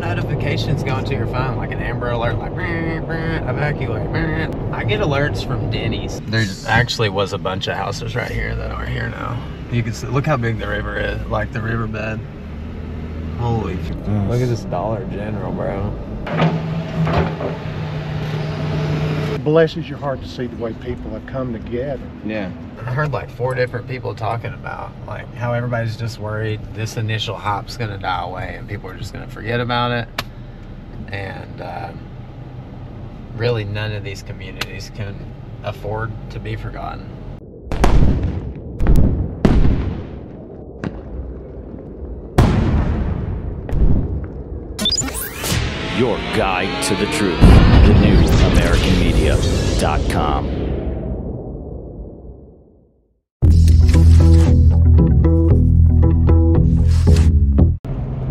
notifications going to your phone, like an Amber Alert, like evacuate. I get alerts from Denny's. There actually was a bunch of houses right here that aren't here now. You can see, look how big the river is, like the riverbed. Holy, look at this Dollar General, bro. It blesses your heart to see the way people have come together. Yeah. I heard like 4 different people talking about like how everybody's just worried this initial hype's gonna die away and people are just gonna forget about it. And really none of these communities can afford to be forgotten. Your guide to the truth. The new AmericanMedia.com.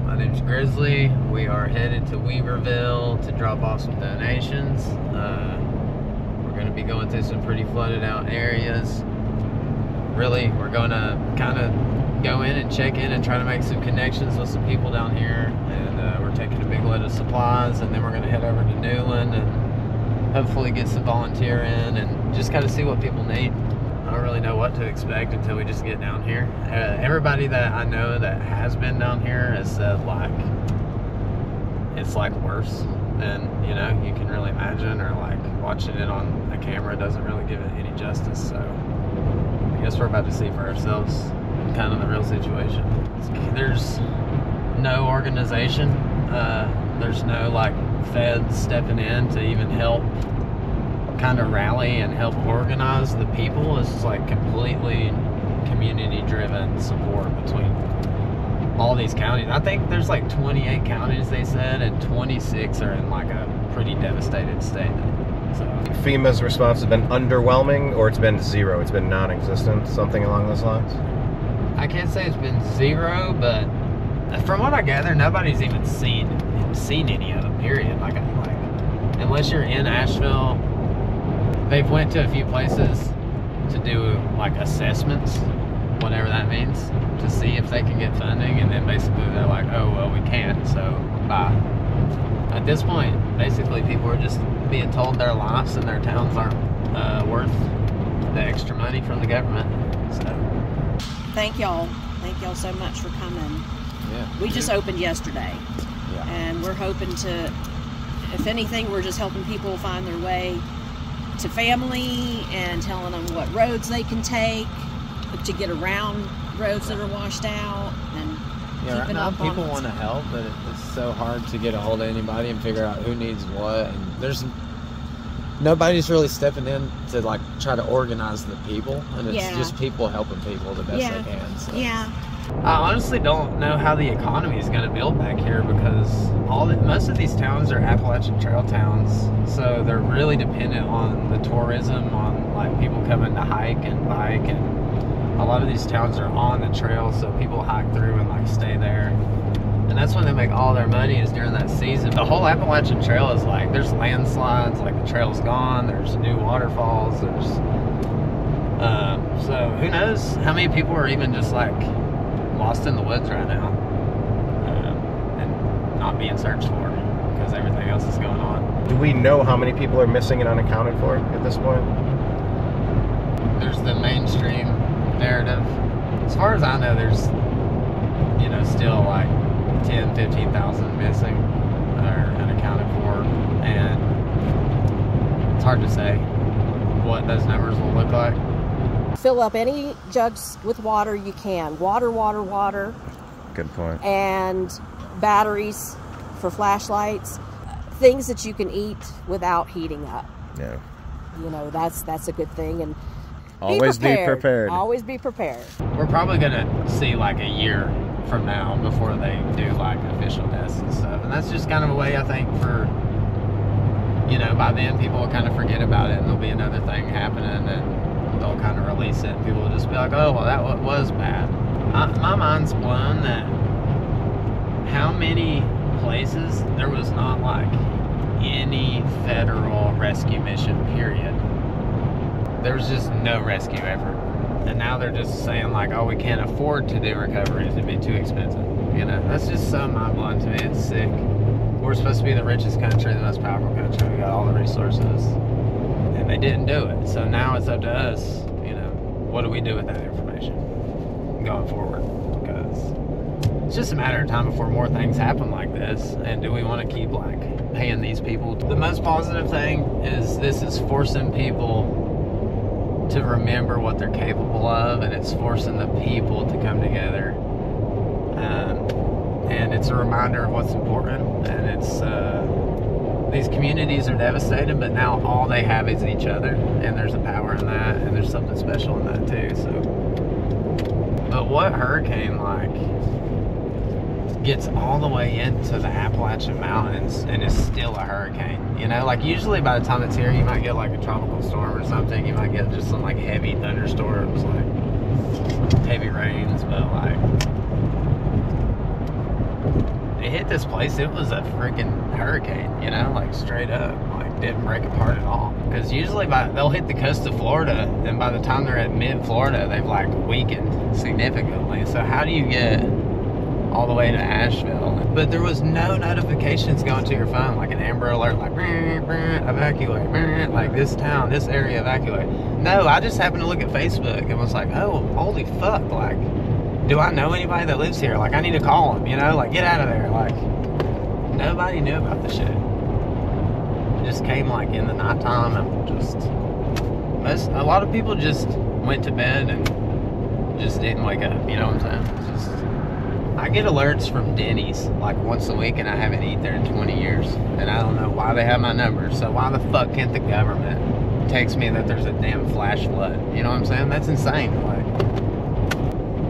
My name's Grizzly. We are headed to Weaverville to drop off some donations. We're going to be going through some pretty flooded out areas. Really, we're going to kind of go in and check in and try to make some connections with some people down here. And we're taking a big load of supplies, and then we're going to head over to Newland and hopefully get some volunteer in and just kind of see what people need. I don't really know what to expect until we just get down here. Everybody that I know that has been down here has said like it's like worse than, you know, you can really imagine, or like watching it on a camera doesn't really give it any justice. So I guess we're about to see for ourselves kind of the real situation. There's no organization. There's no like feds stepping in to even help kind of rally and help organize the people. It's just like completely community driven support between all these counties. I think there's like 28 counties they said, and 26 are in like a pretty devastated state. So FEMA's response has been underwhelming, or it's been zero, it's been non-existent, something along those lines? I can't say it's been zero, but from what I gather, nobody's even seen any of them, period. Like unless you're in Asheville, they've went to a few places to do like assessments, whatever that means, to see if they can get funding, and then basically they're like, oh well, we can't, so bye. At this point, basically people are just being told their lives and their towns aren't worth the extra money from the government. So thank y'all so much for coming. yeah, We just opened yesterday. Yeah. And we're hoping to, if anything, we're just helping people find their way to family and telling them what roads they can take to get around roads that are washed out, and Yeah, right now people want to help, but it's so hard to get a hold of anybody and figure out who needs what. And nobody's really stepping in to like try to organize the people, and it's just people helping people the best they can. So. Yeah. I honestly don't know how the economy is going to build back here, because most of these towns are Appalachian Trail towns, so they're really dependent on the tourism, on like people coming to hike and bike, and a lot of these towns are on the trail, so people hike through and like stay there, and that's when they make all their money, is during that season. The whole Appalachian Trail is like, there's landslides, like the trail's gone, there's new waterfalls, there's so who knows how many people are even just like lost in the woods right now, and not being searched for because everything else is going on. Do we know how many people are missing and unaccounted for at this point? There's the mainstream narrative. As far as I know, there's, you know, still like 10, 15,000 missing or unaccounted for, and it's hard to say what those numbers will look like. Fill up any jugs with water you can. Water. Good point. And batteries for flashlights. Things that you can eat without heating up. Yeah. You know, that's a good thing. And always be prepared. Always be prepared. We're probably gonna see like a year from now before they do like official tests and stuff. And that's just kind of a way, I think, for, you know, by then people will kind of forget about it, and there'll be another thing happening, and they'll kind of release it, and people will just be like, oh, well, that was bad. My mind's blown that how many places there was not like any federal rescue mission, period. There was just no rescue effort. And now they're just saying like, oh, we can't afford to do recoveries, it'd be too expensive. You know, that's just so mind-blowing to me. It's sick. we're supposed to be the richest country, the most powerful country. We got all the resources, and they didn't do it. So now it's up to us. You know, what do we do with that information going forward? Because it's just a matter of time before more things happen like this. And do we want to keep like paying these people? The most positive thing is this is forcing people to remember what they're capable of, and it's forcing the people to come together. And it's a reminder of what's important. And it's these communities are devastated, but now all they have is each other, and there's a power in that, and there's something special in that too. So, but what hurricane like gets all the way into the Appalachian Mountains and is still a hurricane? You know, like usually by the time it's here, you might get like a tropical storm or something. You might get just some like heavy thunderstorms, like heavy rains, but like it hit this place, it was a freaking hurricane, you know, like straight up, like didn't break apart at all. Because usually they'll hit the coast of Florida, and by the time they're at mid-Florida, they've like weakened significantly. So how do you get all the way to Asheville? But there was no notifications going to your phone, like an Amber Alert, like evacuate, like this town, this area evacuate. No, I just happened to look at Facebook and was like, oh, holy fuck, like, do I know anybody that lives here? Like, I need to call them, you know, like, get out of there. Like, nobody knew about the shit. It just came, like, in the nighttime, and just, a lot of people just went to bed and just didn't wake up, you know what I'm saying? It's just, I get alerts from Denny's, like, once a week, and I haven't eaten there in 20 years, and I don't know why they have my number. So why the fuck can't the government text me that there's a damn flash flood? You know what I'm saying? That's insane, like.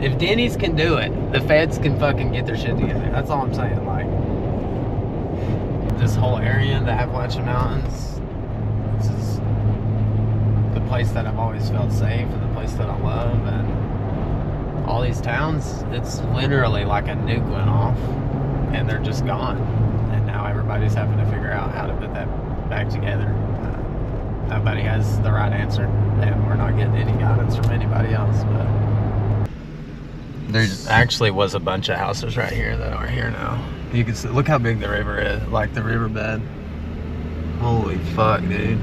If Denny's can do it, the feds can fucking get their shit together. That's all I'm saying. Like, this whole area, the Appalachian Mountains, this is the place that I've always felt safe, and the place that I love. And all these towns, it's literally like a nuke went off, and they're just gone. And now everybody's having to figure out how to put that back together. Nobody has the right answer, and we're not getting any guidance from anybody else. But there actually was a bunch of houses right here that are here now. You can see, look how big the river is, like the riverbed. Holy fuck, dude.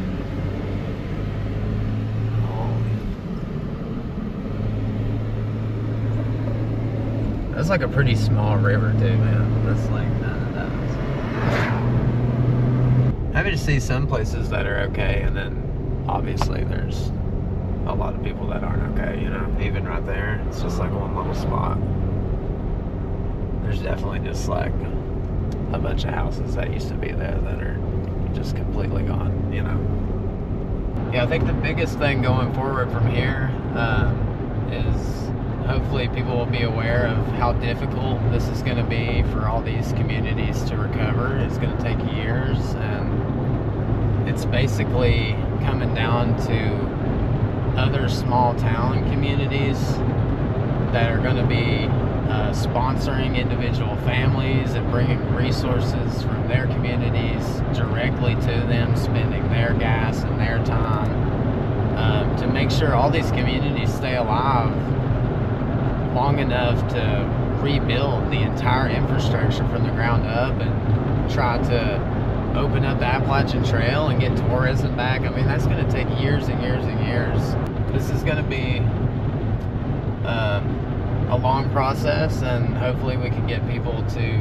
That's like a pretty small river too, man. That's like none of that. Happy to see some places that are okay, and then obviously there's a lot of people that aren't okay, you know, even right there. It's just like one little spot. There's definitely just like a bunch of houses that used to be there that are just completely gone, you know. Yeah, I think the biggest thing going forward from here is hopefully people will be aware of how difficult this is going to be for all these communities to recover. It's going to take years, and it's basically coming down to other small town communities that are going to be sponsoring individual families and bringing resources from their communities directly to them, spending their gas and their time to make sure all these communities stay alive long enough to rebuild the entire infrastructure from the ground up and try to open up the Appalachian Trail and get tourism back. I mean, that's going to take years and years and years. This is going to be a long process, and hopefully we can get people to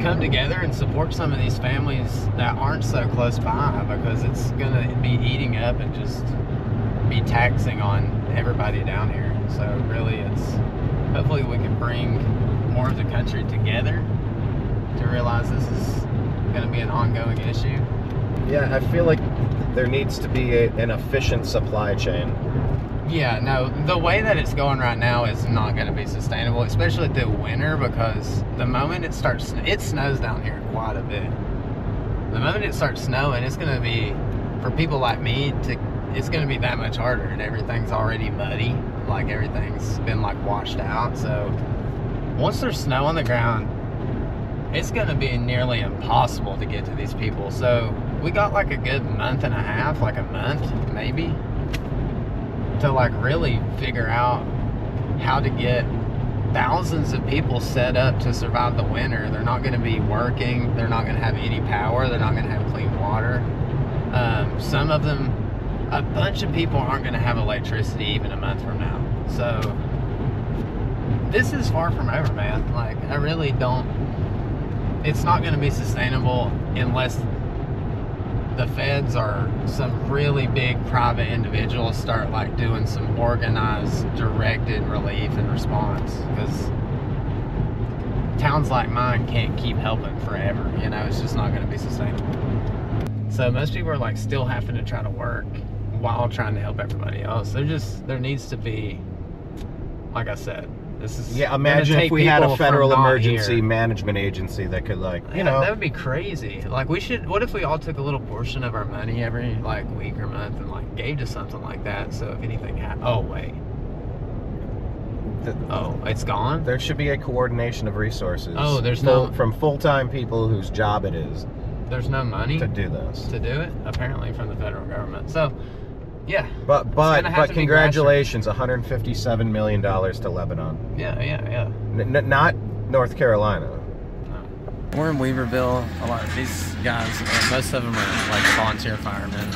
come together and support some of these families that aren't so close by, because it's going to be eating up and just be taxing on everybody down here. So really, it's hopefully we can bring more of the country together to realize this is going to be an ongoing issue. Yeah, I feel like there needs to be an efficient supply chain. Yeah, no, the way that it's going right now is not going to be sustainable, especially through winter, because the moment it starts, it snows down here quite a bit. The moment it starts snowing, it's going to be, for people like me, it's going to be that much harder, and everything's already muddy, like everything's been like washed out. So once there's snow on the ground, it's going to be nearly impossible to get to these people. So we got like a good month and a half, like a month maybe, to like really figure out how to get thousands of people set up to survive the winter. They're not going to be working. They're not going to have any power. They're not going to have clean water. Some of them, a bunch of people aren't going to have electricity even a month from now. So this is far from over, man. Like, I really don't, it's not going to be sustainable unless the feds or some really big private individuals start like doing some organized, directed relief and response. Because towns like mine can't keep helping forever. You know, it's just not going to be sustainable. So most people are like still having to try to work while trying to help everybody else. There needs to be, like I said, this is, yeah, imagine if we had a federal emergency management agency that could, like, you know, that would be crazy. Like, we should, what if we all took a little portion of our money every like week or month and like gave to something like that, so if anything happened, oh wait, oh, it's gone? There should be a coordination of resources. Oh, there's no, from full-time people whose job it is. There's no money to do this. To do it, apparently, from the federal government. So, yeah. But congratulations, $157 million to Lebanon. Yeah. Not North Carolina. No. We're in Weaverville. A lot of these guys, most of them are like volunteer firemen.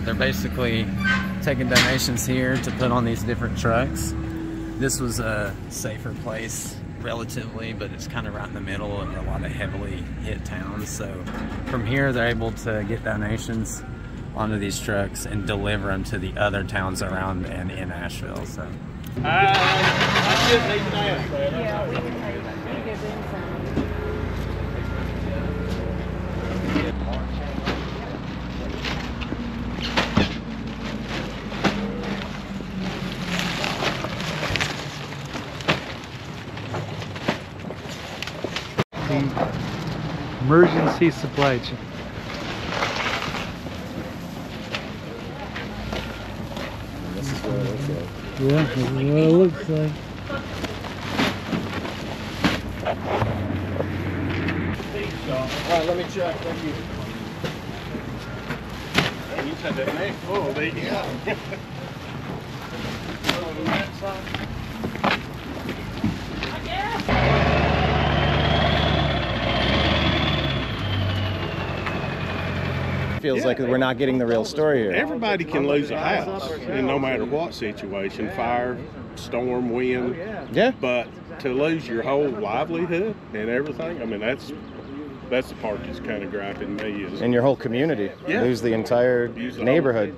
They're basically taking donations here to put on these different trucks. This was a safer place relatively, but it's kind of right in the middle of a lot of heavily hit towns. So from here, they're able to get donations onto these trucks and deliver them to the other towns around and in Asheville. So I just need to ask that. Yeah, we can pay that. We give them some. Emergency supply chain. This is what it looks like. Yeah, this is what it looks like. All right, let me check. Thank you. And you said that name? Oh, there you go. On that side. Feels like we're not getting the real story here. Everybody can lose a house in no matter what situation, fire, storm, wind. Yeah. But to lose your whole livelihood and everything, I mean, that's the part that's kind of griping me. Is And your whole community. Yeah. Lose the entire neighborhood.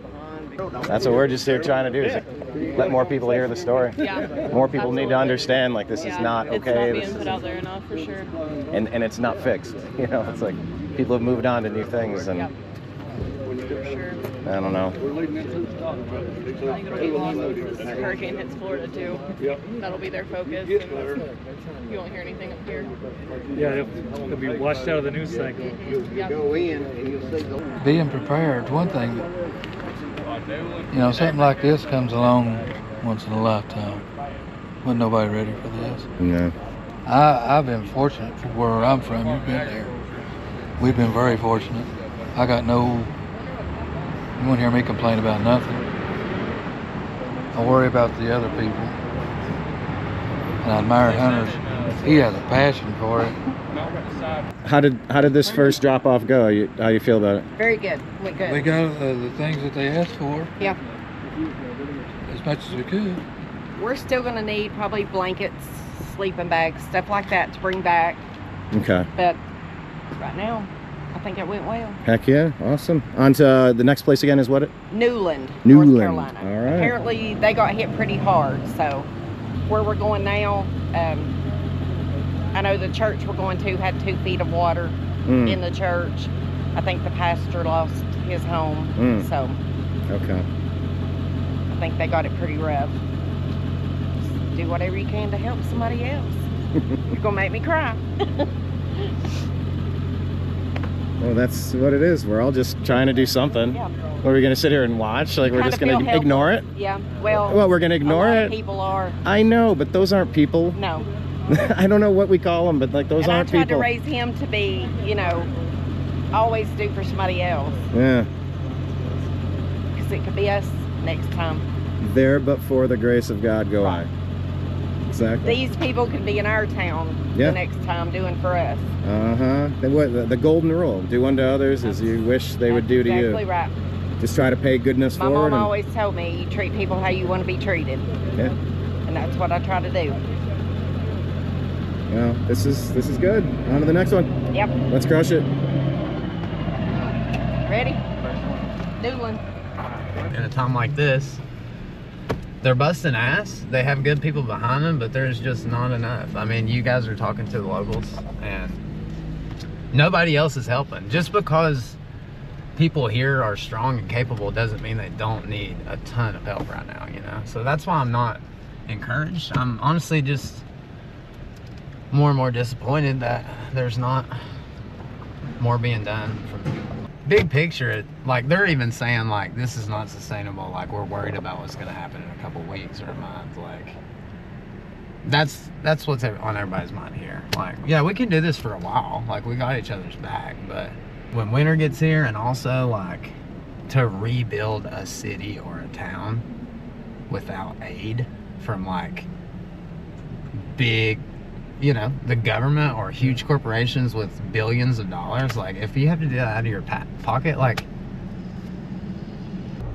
That's what we're just here trying to do, is let more people hear the story. Yeah. More people need to understand, like, this is not okay. It's not being put out there enough, for sure. And it's not fixed. You know, it's like people have moved on to new things, and Yep. For sure. I don't know. I think it'll be long since this hurricane hits Florida too. That'll be their focus. And you won't hear anything up here. Yeah, it'll be washed out of the news cycle. Yep. Being prepared is one thing, but you know, something like this comes along once in a lifetime. Wasn't nobody ready for this. No. I've been fortunate for where I'm from. You've been there. We've been very fortunate. I got no, you won't hear me complain about nothing. I worry about the other people. And I admire Hunter's. He has a passion for it. How did this first drop off go? How you feel about it? Very good. Went good. We got the things that they asked for. Yeah. As much as we could. We're still going to need probably blankets, sleeping bags, stuff like that to bring back. Okay. But right now, I think it went well. Heck yeah, awesome. On to the next place again is what? Newland, Newland. North Carolina. All right. Apparently, they got hit pretty hard. So, where we're going now, I know the church we're going to had 2 feet of water in the church. I think the pastor lost his home. So, okay. I think they got it pretty rough. Just do whatever you can to help somebody else. You're gonna make me cry. Well, that's what it is. We're all just trying to do something. Yeah. Are we going to sit here and watch? Like, we're just going to ignore it? Yeah. Well, we're going to ignore it. People are. I know, but those aren't people. No. I don't know what we call them, but like those aren't people. I tried to raise him to be, you know, always do for somebody else. Yeah. Because it could be us next time. There, but for the grace of God, go I. exactly. These people could be in our town Yeah. the next time doing for us. The golden rule: do unto others as you wish they would do to you. Exactly right. Just try to pay goodness My forward. mom always told me, you treat people how you want to be treated. Yeah. And that's what I try to do. Well, this is good. On to the next one. Yep. Let's crush it. Ready? Doodling. In a time like this, they're busting ass. They have good people behind them, but there's just not enough. I mean, you guys are talking to the locals, and nobody else is helping. Just because people here are strong and capable doesn't mean they don't need a ton of help right now, you know? So that's why I'm not encouraged. I'm honestly just more and more disappointed that there's not more being done. From big picture, like they're even saying like this is not sustainable, like we're worried about what's going to happen in a couple weeks or a month. Like that's what's on everybody's mind here. Like, yeah, we can do this for a while, like we got each other's back, but when winter gets here, and also like to rebuild a city or a town without aid from like big, you know, the government or huge corporations with billions of dollars, like if you have to do that out of your pocket, like,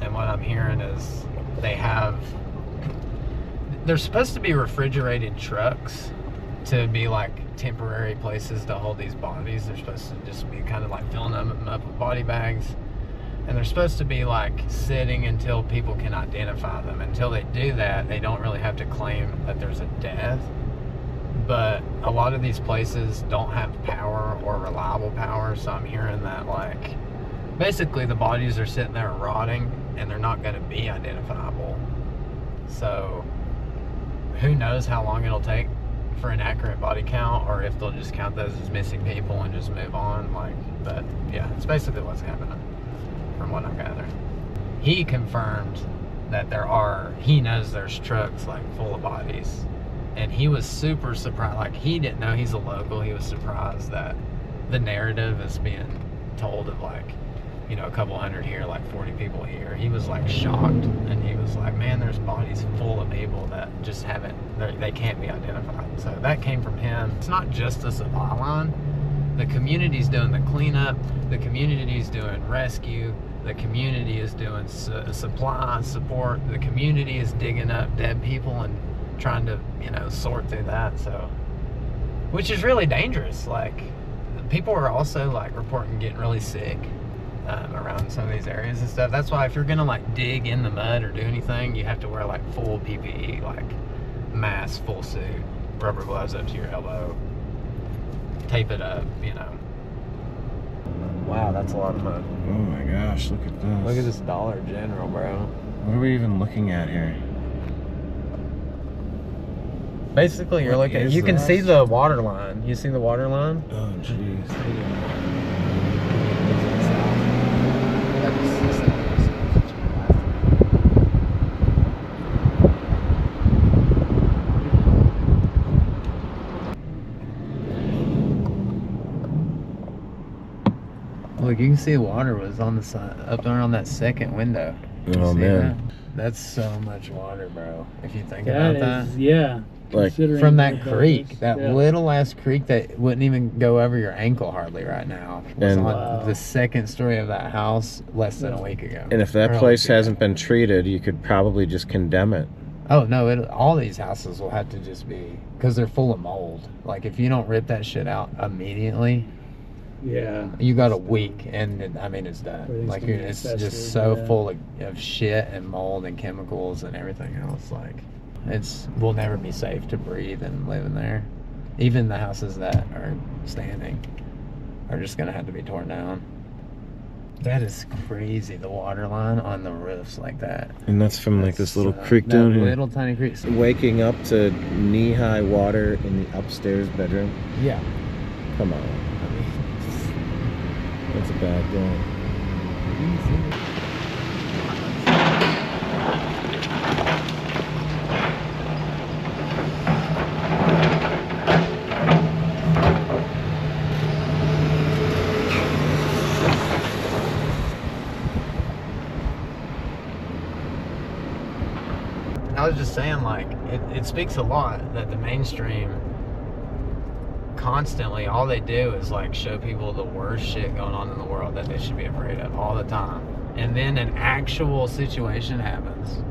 and what I'm hearing is they're supposed to be refrigerated trucks to be like temporary places to hold these bodies. They're supposed to just be kind of like filling them up with body bags, and they're supposed to be like sitting until people can identify them. Until they do that, they don't really have to claim that there's a death. But a lot of these places don't have power or reliable power, so I'm hearing that like basically the bodies are sitting there rotting and they're not going to be identifiable. So who knows how long it'll take for an accurate body count, or if they'll just count those as missing people and just move on. Like, but yeah, it's basically what's happening from what I'm gathering. He confirmed that he knows there's trucks like full of bodies, and he was super surprised. Like, he didn't know, he's a local, he was surprised that the narrative is being told of like, you know, a couple hundred here, like 40 people here. He was like shocked, and he was like, man, there's bodies full of people that just they can't be identified. So that came from him. It's not just a supply line. The community's doing the cleanup, the community's doing rescue, the community is doing supply support, the community is digging up dead people and trying to, you know, sort through that. So, which is really dangerous. Like, people are also like reporting getting really sick around some of these areas and stuff. That's why if you're gonna like dig in the mud or do anything, you have to wear like full PPE, like mask, full suit, rubber gloves up to your elbow, tape it up, you know. Wow, that's a lot of mud. Oh my gosh, look at this. Look at this Dollar General, bro. What are we even looking at here? Basically, you're looking, you can see the water line. You see the water line? Oh, jeez. Look, you can see the water was on the side, up there on that second window. Oh, man. That's so much water, bro. If you think about that. Yeah. Like, from that creek, that little ass creek that wouldn't even go over your ankle hardly right now, was on the second story of that house less than a week ago. And if that place hasn't been treated, you could probably just condemn it. Oh no, all these houses will have to just be, because they're full of mold. Like, if you don't rip that shit out immediately, yeah, you got a week, and I mean, it's done. Like, it's just so full of shit and mold and chemicals and everything else. Like, will never be safe to breathe and live in there. Even the houses that are standing are just gonna have to be torn down. That is crazy, the water line on the roofs like that. And that's from like this little creek down here. Little tiny creek. Waking up to knee-high water in the upstairs bedroom. Yeah. Come on. That's a bad day. I was just saying, like, it speaks a lot that the mainstream constantly, all they do is like show people the worst shit going on in the world that they should be afraid of all the time. And then an actual situation happens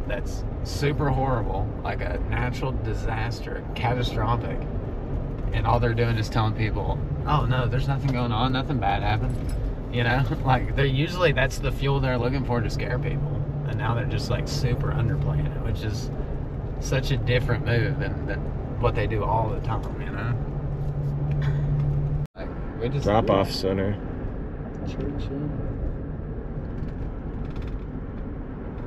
that's super horrible, like a natural disaster, catastrophic. And all they're doing is telling people, oh no, there's nothing going on, nothing bad happened. You know, like they're usually, that's the fuel they're looking for to scare people. And now they're just like super underplaying it, which is such a different move than what they do all the time, you know? Like, we just Drop-off center. Church,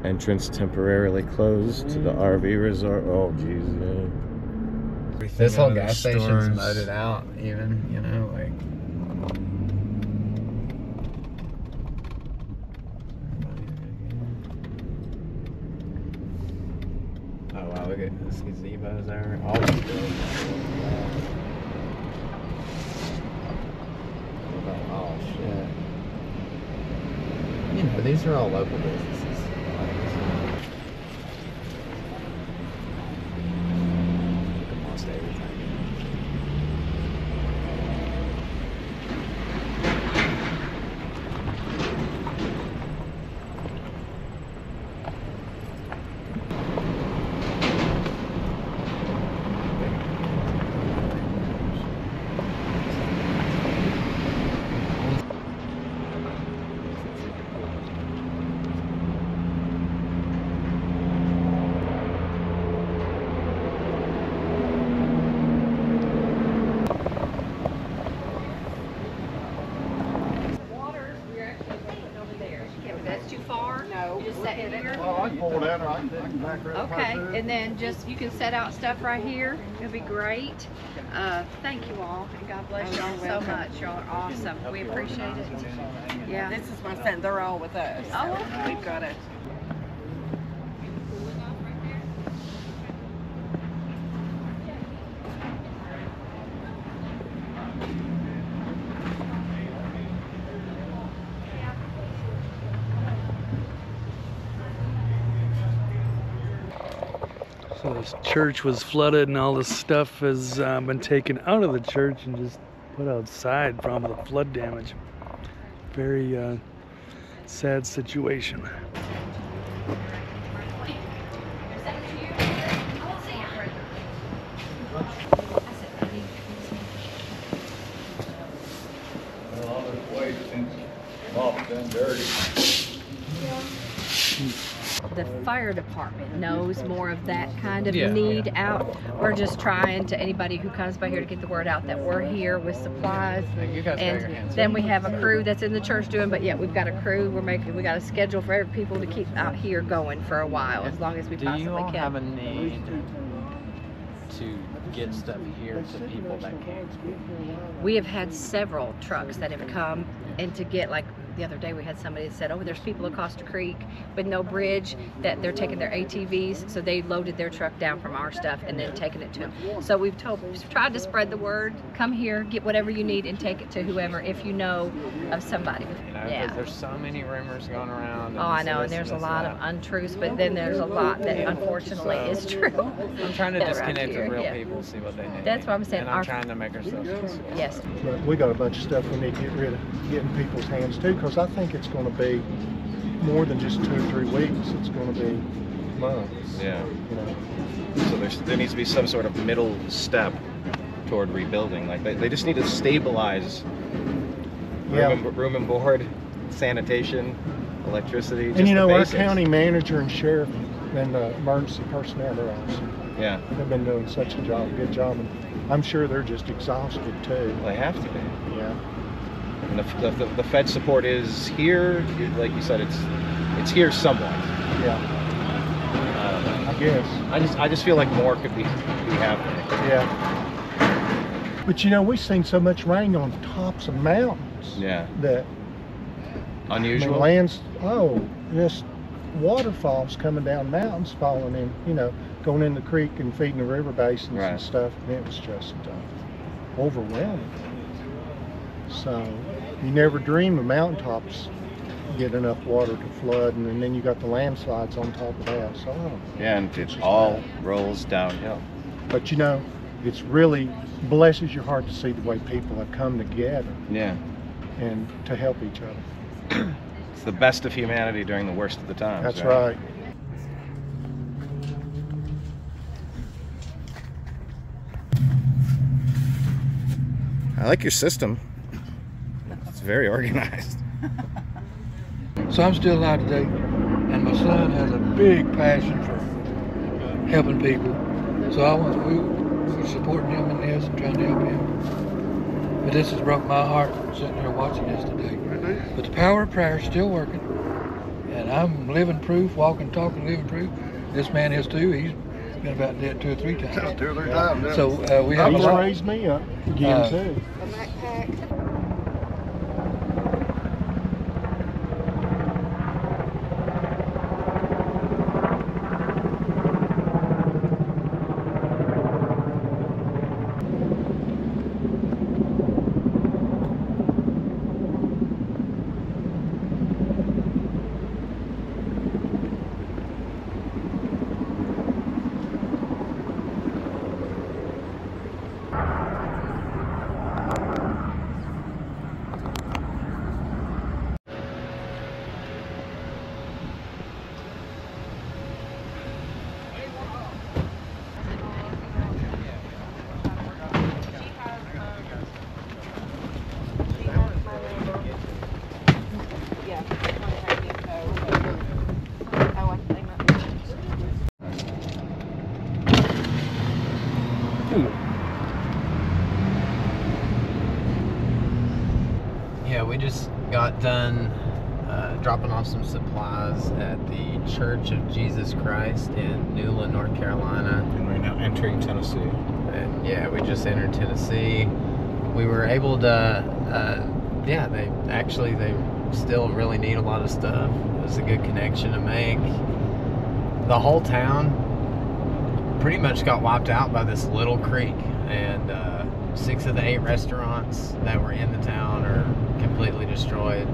Entrance temporarily closed to the RV resort. Oh, Jesus. this whole gas station's modded out, even, you know, like. Oh wow, look at this gazebo's there. All these buildings. Oh shit. You know, these are all local businesses. Okay, and then just you can set out stuff right here. It'll be great. Thank you all, and God bless y'all so much. Y'all are awesome. We appreciate it. Yeah, This is my son. They're all with us. Oh, okay. We've got it. So this church was flooded and all this stuff has been taken out of the church and just put outside from the flood damage. Very sad situation. The fire department knows more of that kind of Yeah. need out. We're just trying to anybody who comes by here to get the word out that we're here with supplies. You guys got your And hands then up. we have a crew that's in the church doing, but yeah, we've got a crew. We got a schedule for every people to keep out here going for a while, as long as we Do possibly you all can. have a need to get stuff here to people that can't? We have had several trucks that have come and to get, like the other day we had somebody that said, oh, there's people across the creek with no bridge that they're taking their ATVs, so they loaded their truck down from our stuff and then taking it to them. So we've tried to spread the word, come here, get whatever you need and take it to whoever if you know of somebody. You know, 'cause Yeah. there's so many rumors going around. Oh, I know, and there's a lot of untruths, but then there's a lot that unfortunately is true. I'm trying to around disconnect here, with real yeah. people, see what they need. That's what I'm saying. And I'm trying to make ourselves useful. Yes. But we got a bunch of stuff we need to get rid of, get in people's hands too, because I think it's going to be more than just 2 or 3 weeks. It's going to be months. Yeah. You know. So there needs to be some sort of middle step toward rebuilding. Like they just need to stabilize room and board, sanitation, electricity. Just And you know, the our basics. county manager and sheriff and emergency personnel are awesome. Yeah. They've been doing such a good job, and I'm sure they're just exhausted too. They have to be. Yeah. And the Fed support is here. Like you said, it's here somewhat. Yeah. I guess. I just feel like more could be happening. Yeah. But you know, we've seen so much rain on tops of mountains. Yeah. That unusual. Just waterfalls coming down mountains, falling in. You know, going in the creek and feeding the river basins and stuff. And it was just overwhelming. So you never dream of mountaintops get enough water to flood, and then you got the landslides on top of that. So yeah, and it all rolls downhill. But you know, it's really blesses your heart to see the way people have come together. Yeah. And to help each other. It's the best of humanity during the worst of the times. That's right. I like your system. It's very organized. So I'm still alive today, and my son has a big passion for helping people. So we're supporting him in this and trying to help him. But this has broke my heart sitting there watching this today. But the power of prayer is still working, and I'm living proof, walking, talking, living proof. This man is too. He's been about dead 2 or 3 times. 2 or 3 times. Yeah. So we have. He's raised me up again too. Yeah, we just got done dropping off some supplies at the Church of Jesus Christ in Newland, North Carolina. And we're now entering Tennessee. And yeah, we just entered Tennessee. We were able to, yeah, they still really need a lot of stuff. It was a good connection to make. The whole town pretty much got wiped out by this little creek, and 6 of the 8 restaurants that were in the town are completely destroyed.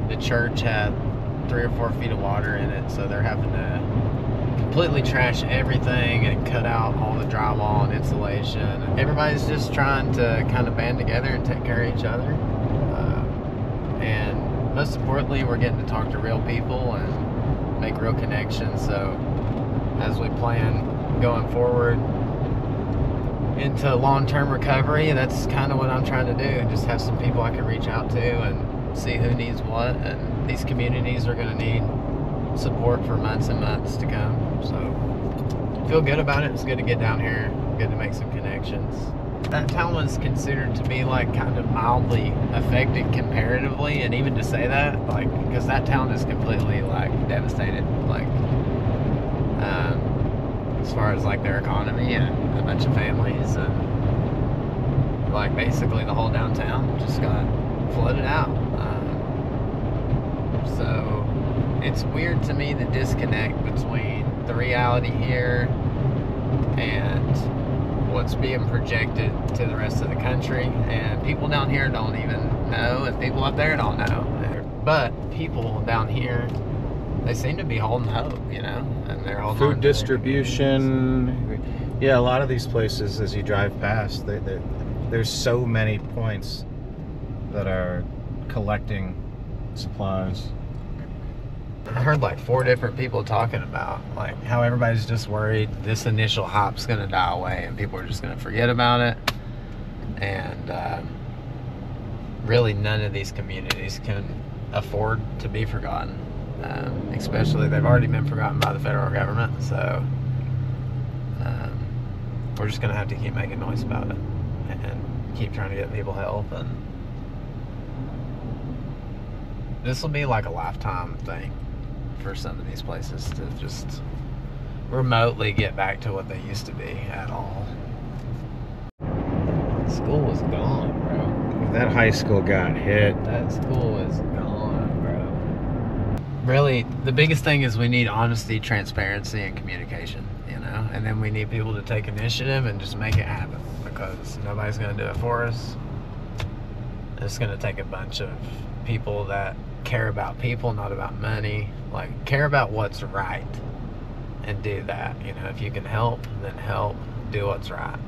The church had 3 or 4 feet of water in it, so they're having to completely trash everything and cut out all the drywall and insulation. Everybody's just trying to kind of band together and take care of each other. And most importantly, we're getting to talk to real people and make real connections. So as we plan going forward into long-term recovery, that's kind of what I'm trying to do. Just have some people I can reach out to and see who needs what. And these communities are going to need support for months and months to come. So feel good about it. It's good to get down here, good to make some connections. That town was considered to be like kind of mildly affected comparatively, and even to say that, like, because that town is completely like devastated, like as far as like their economy and a bunch of families, and like basically the whole downtown just got flooded out. So it's weird to me, the disconnect between the reality here and what's being projected to the rest of the country. And people down here don't even know, and people up there don't know. But people down here, they seem to be holding hope, you know, and they're holding food distribution. Yeah, a lot of these places, as you drive past, there's so many points that are collecting supplies. I heard like 4 different people talking about like how everybody's just worried this initial hype's gonna die away and people are just gonna forget about it. And really none of these communities can afford to be forgotten. Especially they've already been forgotten by the federal government. So we're just gonna have to keep making noise about it and keep trying to get people help. And this will be like a lifetime thing for some of these places to just remotely get back to what they used to be at all. School is gone, bro. That high school got hit. That school is gone, bro. Really, the biggest thing is we need honesty, transparency, and communication, you know? And then we need people to take initiative and just make it happen, because nobody's gonna do it for us. It's gonna take a bunch of people that care about people, not about money. Like, care about what's right and do that. You know, if you can help, then help. Do what's right.